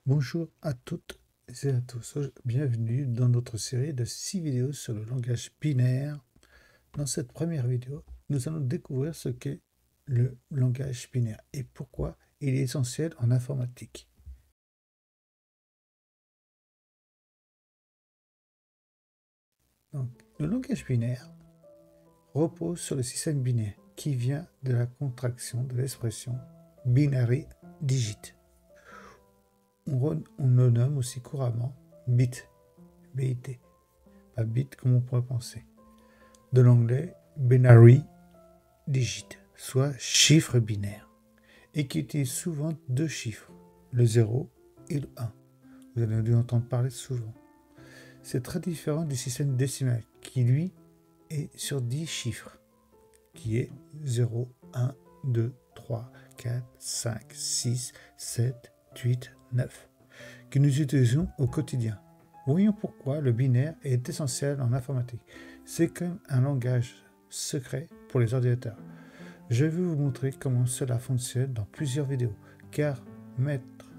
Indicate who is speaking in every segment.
Speaker 1: Bonjour à toutes et à tous, bienvenue dans notre série de 6 vidéos sur le langage binaire. Dans cette première vidéo, nous allons découvrir ce qu'est le langage binaire et pourquoi il est essentiel en informatique. Donc, le langage binaire repose sur le système binaire qui vient de la contraction de l'expression binary digit. On le nomme aussi couramment bit, BIT, pas bit comme on pourrait penser. De l'anglais binary digit, soit chiffre binaire, et qui utilise souvent deux chiffres, le 0 et le 1. Vous avez dû entendre parler souvent. C'est très différent du système décimal, qui lui est sur 10 chiffres, qui est 0, 1, 2, 3, 4, 5, 6, 7, 8, 9, que nous utilisons au quotidien. Voyons pourquoi le binaire est essentiel en informatique. C'est comme un langage secret pour les ordinateurs. Je vais vous montrer comment cela fonctionne dans plusieurs vidéos, car mettre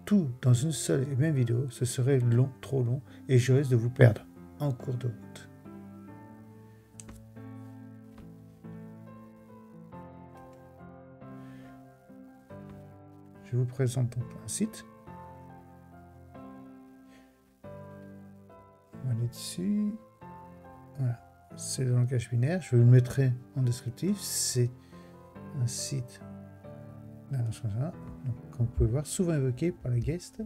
Speaker 1: tout dans une seule et même vidéo, ce serait long, trop long, et je risque de vous perdre en cours de route. Je vous présente donc un site. On va aller dessus. Voilà, c'est le langage binaire. Je vous le mettrai en descriptif. C'est un site qu'on peut voir souvent évoqué par les guests.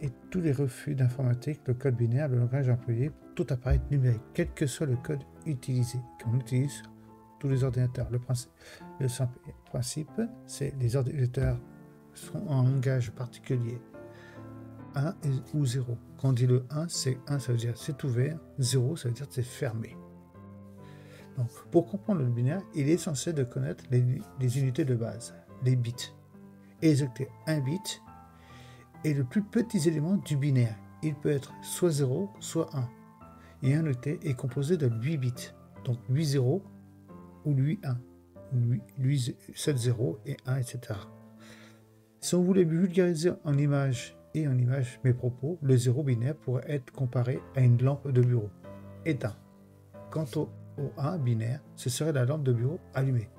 Speaker 1: Et tous les refus d'informatique, le code binaire, le langage employé pour tout appareil numérique, quel que soit le code utilisé, qu'on utilise sur tous les ordinateurs. Le principe, c'est les ordinateurs sont en langage particulier, 1 ou 0. Quand on dit le 1, c'est 1, ça veut dire c'est ouvert, 0, ça veut dire c'est fermé. Donc, pour comprendre le binaire, il est essentiel de connaître les unités de base, les bits. Exécuter un bit est le plus petit élément du binaire. Il peut être soit 0, soit 1. Et un octet est composé de 8 bits, donc 8 0 ou 8 1, 7 0 et 1, etc. Si on voulait vulgariser en image mes propos, le 0 binaire pourrait être comparé à une lampe de bureau, éteint. Quant au 1 binaire, ce serait la lampe de bureau allumée.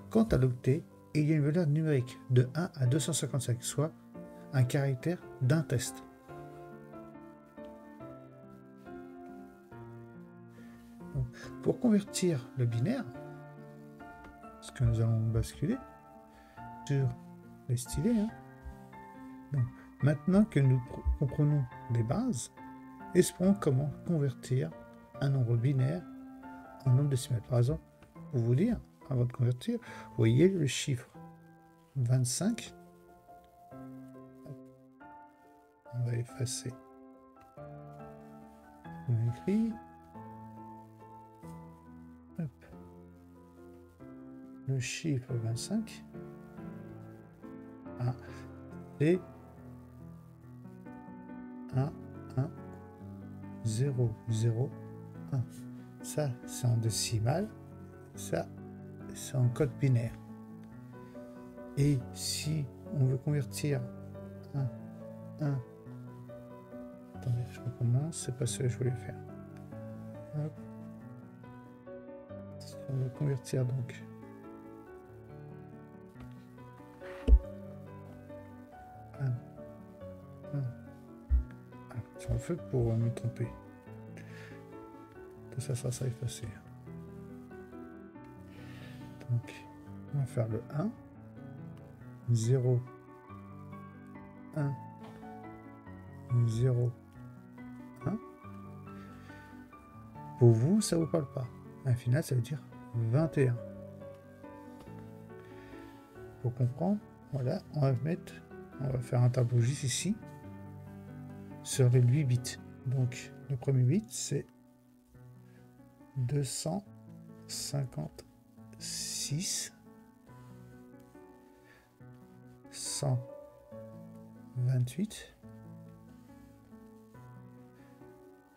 Speaker 1: Quant à l'octet, il y a une valeur numérique de 1 à 255, soit un caractère d'un test. Donc, pour convertir le binaire, ce que nous allons basculer sur les stylés, Donc, maintenant que nous comprenons les bases, explorons comment convertir un nombre binaire en nombre décimal. Par exemple, pour vous dire, avant de convertir, vous voyez le chiffre 25. On va effacer. On écrit. Hop. Le chiffre 25. C'est 1, 1, 0, 0, 1. Ça, c'est en décimal. Ça, c'est en code binaire. Et si on veut convertir 1, attendez, je recommence, c'est pas ce que je voulais faire. Hop. Si on veut convertir donc si on fait pour me tromper. Tout ça sera effacé. Donc, on va faire le 1, 0, 1, 0, 1. Pour vous, ça ne vous parle pas. Un final, ça veut dire 21. Pour comprendre, voilà, on va faire un tableau juste ici, sur les 8 bits. Donc, le premier bit, c'est 256, 128,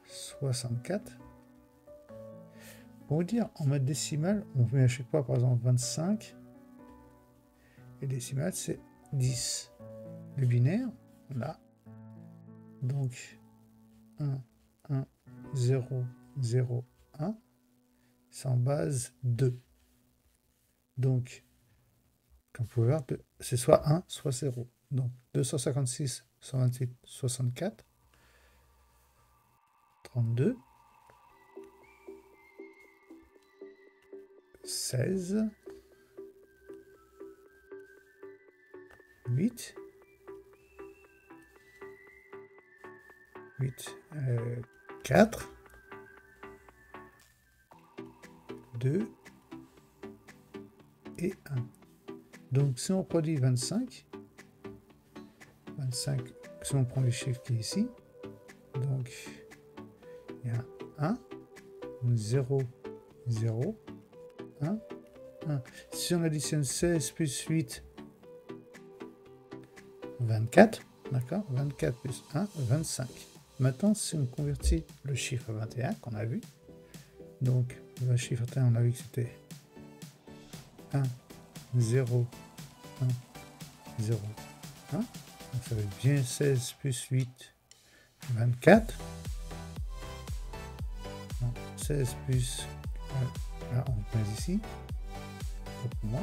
Speaker 1: 64. Pour vous dire, en mode décimal, on met à chaque fois, par exemple, 25. Et décimal, c'est 10. Le binaire, là. Donc, 1, 1, 0, 0, 1. C'est en base 2. Donc, comme vous pouvez voir, c'est soit 1, soit 0. Donc, 256, 128, 64, 32, 16, 8, 4, 2 et 1. Donc, si on produit 25, si on prend les chiffres qui est ici, donc il y a 1, 0, 0, 1, 1. Si on additionne 16 plus 8, 24, d'accord, 24 plus 1, 25. Maintenant, si on convertit le chiffre 21 qu'on a vu, donc le chiffre 21, on a vu que c'était 1, 0, 1, 0, 1. Donc ça veut bien 16 plus 8, 24. Non, 16 plus, là on met ici, pour moi,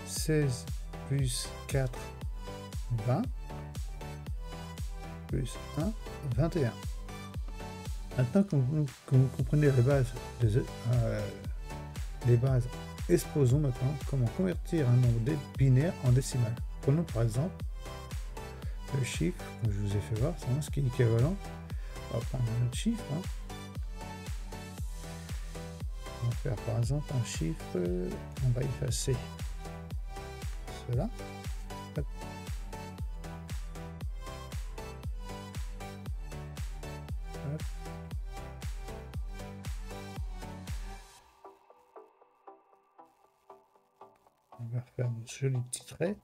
Speaker 1: 16 plus 4, 20, plus 1, 21. Maintenant que vous comprenez les bases, exposons maintenant comment convertir un nombre binaire en décimal. Prenons par exemple le chiffre, comme je vous ai fait voir, c'est ce qui est équivalent. On va prendre un autre chiffre. Hein. On va faire par exemple un chiffre, on va effacer cela. Hop. Hop. On va faire un joli petit trait.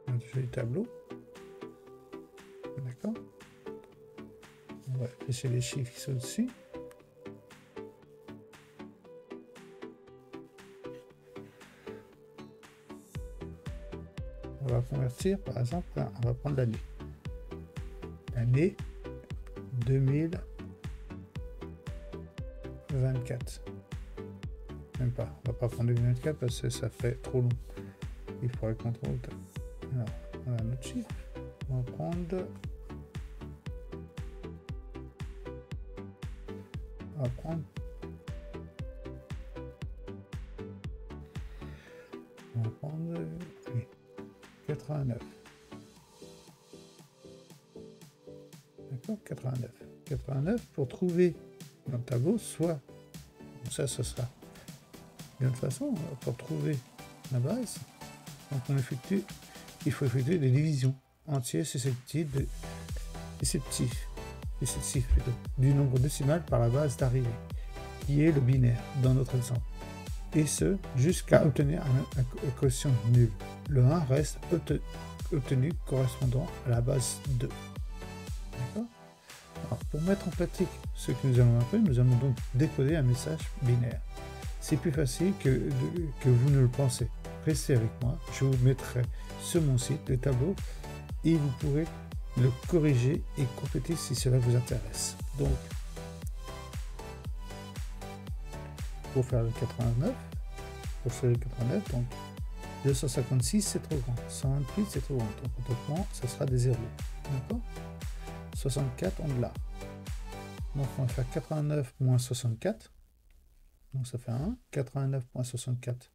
Speaker 1: Un joli tableau. D'accord. On va afficher les chiffres qui sont dessus. On va convertir, par exemple, là, on va prendre l'année. L'année 2024. Même pas, on va pas prendre 2024 parce que ça fait trop long. Il faudrait qu'on trouve. Alors, on a notre chiffre. On va prendre. On va prendre 89. D'accord, 89. 89 pour trouver dans le tableau, soit ça sera de toute façon pour trouver la base. Donc il faut effectuer des divisions entières susceptibles plutôt, du nombre décimal par la base d'arrivée, qui est le binaire dans notre exemple. Et ce, jusqu'à obtenir un quotient nul. Le 1 reste obtenu correspondant à la base 2. D'accord ? Alors, pour mettre en pratique ce que nous allons apprendre, nous allons donc décoder un message binaire. C'est plus facile que vous ne le pensez. Restez avec moi, je vous mettrai sur mon site le tableau et vous pourrez le corriger et compléter si cela vous intéresse. Donc, pour faire le 89, donc 256 c'est trop grand, 128 c'est trop grand, donc automatiquement ça sera des zéros. D'accord ? 64 on l'a. Donc on va faire 89 moins 64. Donc ça fait 1. 89 moins 64.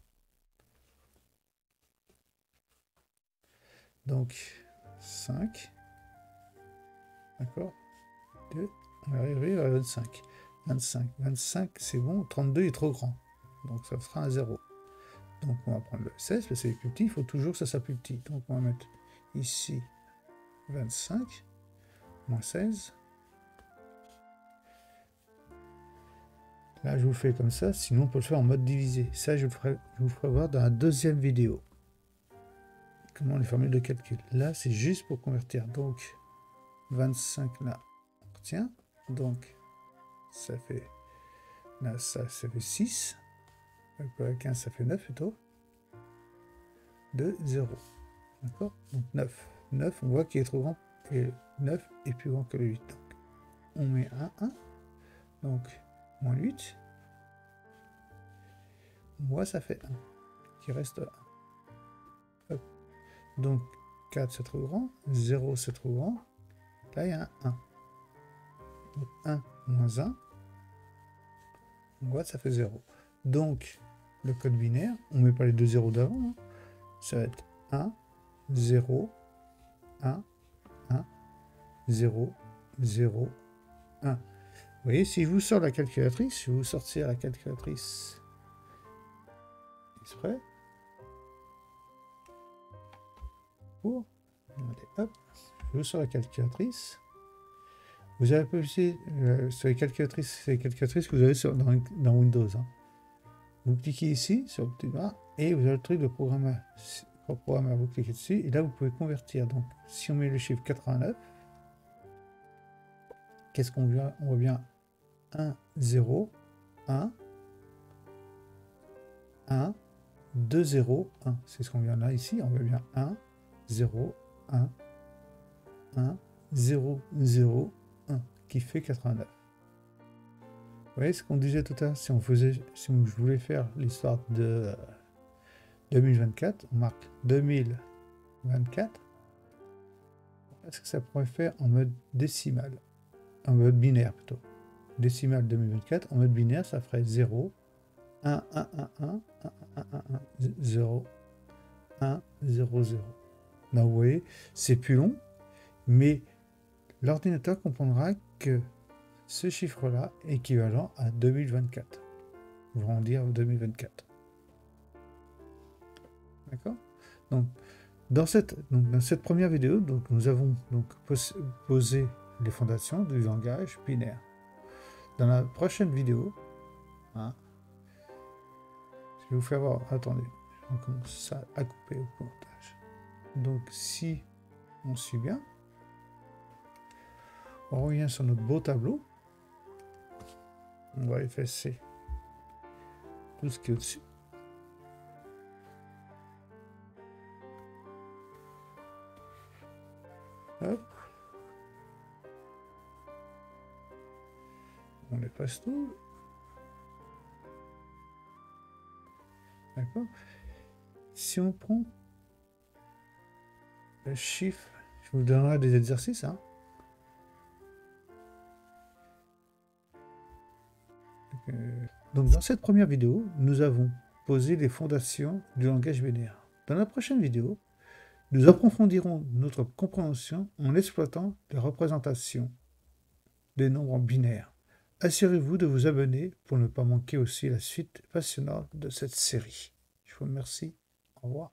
Speaker 1: Donc 5. D'accord ? 2. On va arriver à 25. 25 c'est bon. 32 est trop grand. Donc ça sera un 0. Donc on va prendre le 16 parce que c'est plus petit. Il faut toujours que ça soit plus petit. Donc on va mettre ici 25 moins 16. Là, je vous le fais comme ça, sinon on peut le faire en mode divisé. Ça, je vous ferai voir dans la deuxième vidéo. Comment les formules de calcul. Là, c'est juste pour convertir. Donc, 25 là, on retient. Donc, ça fait, là, ça fait 6. Donc, 15, ça fait 9 plutôt. De 0. D'accord? Donc 9. 9, on voit qu'il est trop grand. Et 9 est plus grand que le 8. Donc, on met un 1. Donc, moins 8. On voit, ça fait 1. Qui reste 1. Hop. Donc, 4, c'est trop grand. 0, c'est trop grand. Là, il y a un 1. Donc, 1 moins 1. On voit, ça fait 0. Donc, le code binaire, on ne met pas les deux zéros d'avant. Hein. Ça va être 1, 0, 1, 1, 0, 0, 1. Vous voyez, si je vous sors la calculatrice, je vais vous sortir la calculatrice exprès. Pour, hop, je vous sors la calculatrice. Vous avez appuyé sur les calculatrices que vous avez dans Windows. Hein. Vous cliquez ici sur le petit bas et vous avez le truc de programmeur. Vous cliquez dessus et là vous pouvez convertir. Donc si on met le chiffre 89, qu'est-ce qu'on voit? On voit bien 1, 0, 1, 1, 2, 0, 1. C'est ce qu'on vient là ici. On voit bien 1, 0, 1, 1, 0, 0, 1 qui fait 89. Vous voyez ce qu'on disait tout à l'heure, si je voulais faire l'histoire de 2024, on marque 2024. Est-ce que ça pourrait faire en mode décimal? En mode binaire plutôt. Décimal 2024, en mode binaire, ça ferait 0, 1, 1, 1, 1, 1, 1, 1, 1, 0, 1, 0, 0. Là, vous voyez, c'est plus long, mais l'ordinateur comprendra que ce chiffre-là est équivalent à 2024. Vous allez dire 2024. D'accord? Donc, dans cette première vidéo, donc, nous avons donc posé les fondations du langage binaire. Dans la prochaine vidéo, hein, je vais vous faire voir. Attendez, on commence à couper au montage. Donc, si on suit bien, on revient sur notre beau tableau. On va effacer tout ce qui est au-dessus. Hop. On efface tout. D'accord? Si on prend le chiffre, je vous donnerai des exercices. Hein. Donc dans cette première vidéo, nous avons posé les fondations du langage binaire. Dans la prochaine vidéo, nous approfondirons notre compréhension en exploitant les représentations des nombres binaires. Assurez-vous de vous abonner pour ne pas manquer aussi la suite passionnante de cette série. Je vous remercie. Au revoir.